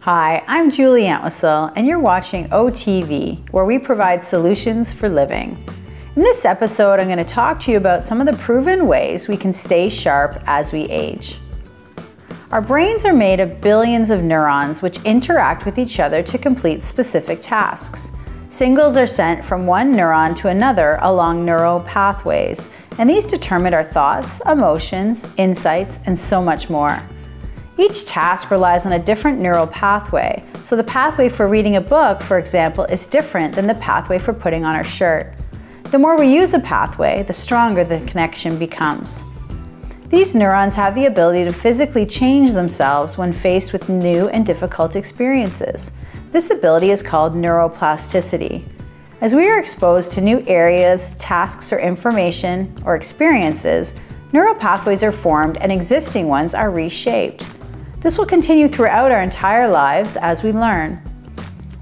Hi, I'm Julie Entwistle, and you're watching OTV, where we provide solutions for living. In this episode, I'm going to talk to you about some of the proven ways we can stay sharp as we age. Our brains are made of billions of neurons which interact with each other to complete specific tasks. Signals are sent from one neuron to another along neural pathways, and these determine our thoughts, emotions, insights, and so much more. Each task relies on a different neural pathway, so the pathway for reading a book, for example, is different than the pathway for putting on our shirt. The more we use a pathway, the stronger the connection becomes. These neurons have the ability to physically change themselves when faced with new and difficult experiences. This ability is called neuroplasticity. As we are exposed to new areas, tasks, or information, or experiences, neural pathways are formed and existing ones are reshaped. This will continue throughout our entire lives as we learn.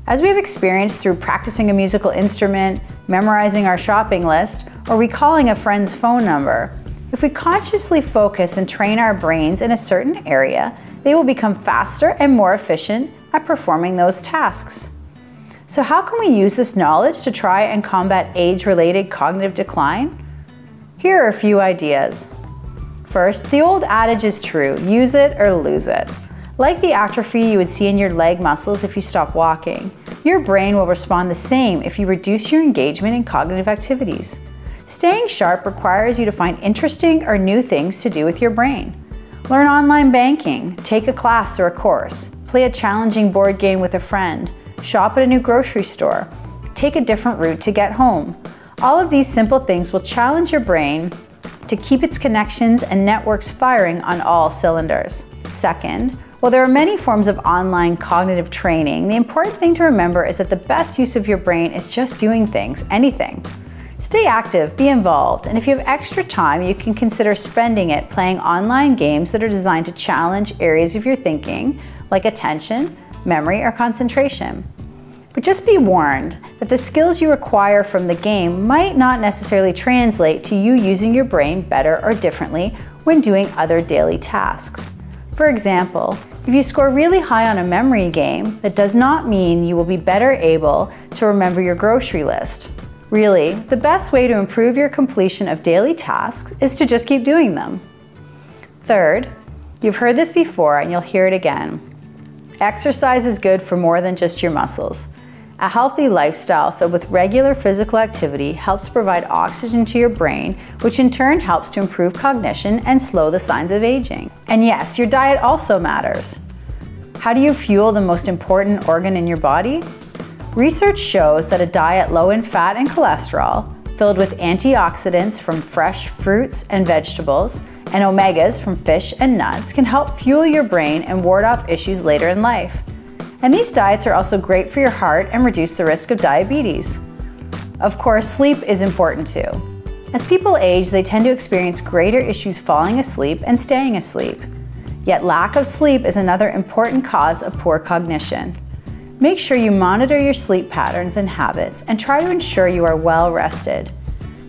As we have experienced through practicing a musical instrument, memorizing our shopping list, or recalling a friend's phone number, if we consciously focus and train our brains in a certain area, they will become faster and more efficient at performing those tasks. So how can we use this knowledge to try and combat age-related cognitive decline? Here are a few ideas. First, the old adage is true, use it or lose it. Like the atrophy you would see in your leg muscles if you stop walking, your brain will respond the same if you reduce your engagement in cognitive activities. Staying sharp requires you to find interesting or new things to do with your brain. Learn online banking, take a class or a course, play a challenging board game with a friend, shop at a new grocery store, take a different route to get home. All of these simple things will challenge your brain to keep its connections and networks firing on all cylinders. Second, while there are many forms of online cognitive training, the important thing to remember is that the best use of your brain is just doing things, anything. Stay active, be involved, and if you have extra time, you can consider spending it playing online games that are designed to challenge areas of your thinking, like attention, memory, or concentration. But just be warned that the skills you acquire from the game might not necessarily translate to you using your brain better or differently when doing other daily tasks. For example, if you score really high on a memory game, that does not mean you will be better able to remember your grocery list. Really, the best way to improve your completion of daily tasks is to just keep doing them. Third, you've heard this before and you'll hear it again. Exercise is good for more than just your muscles. A healthy lifestyle filled with regular physical activity helps provide oxygen to your brain, which in turn helps to improve cognition and slow the signs of aging. And yes, your diet also matters. How do you fuel the most important organ in your body? Research shows that a diet low in fat and cholesterol, filled with antioxidants from fresh fruits and vegetables, and omegas from fish and nuts can help fuel your brain and ward off issues later in life. And these diets are also great for your heart and reduce the risk of diabetes. Of course, sleep is important too. As people age, they tend to experience greater issues falling asleep and staying asleep. Yet lack of sleep is another important cause of poor cognition. Make sure you monitor your sleep patterns and habits and try to ensure you are well rested.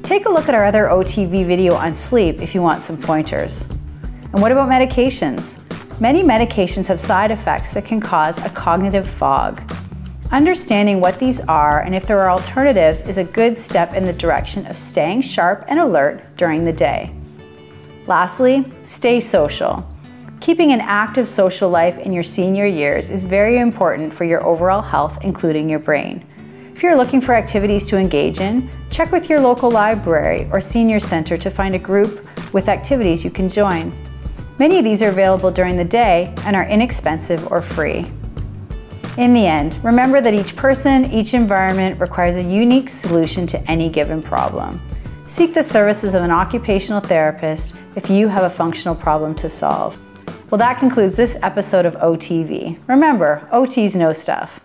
Take a look at our other OTV video on sleep if you want some pointers. And what about medications? Many medications have side effects that can cause a cognitive fog. Understanding what these are and if there are alternatives is a good step in the direction of staying sharp and alert during the day. Lastly, stay social. Keeping an active social life in your senior years is very important for your overall health, including your brain. If you're looking for activities to engage in, check with your local library or senior center to find a group with activities you can join. Many of these are available during the day and are inexpensive or free. In the end, remember that each person, each environment requires a unique solution to any given problem. Seek the services of an occupational therapist if you have a functional problem to solve. Well, that concludes this episode of OTV. Remember, OTs know stuff.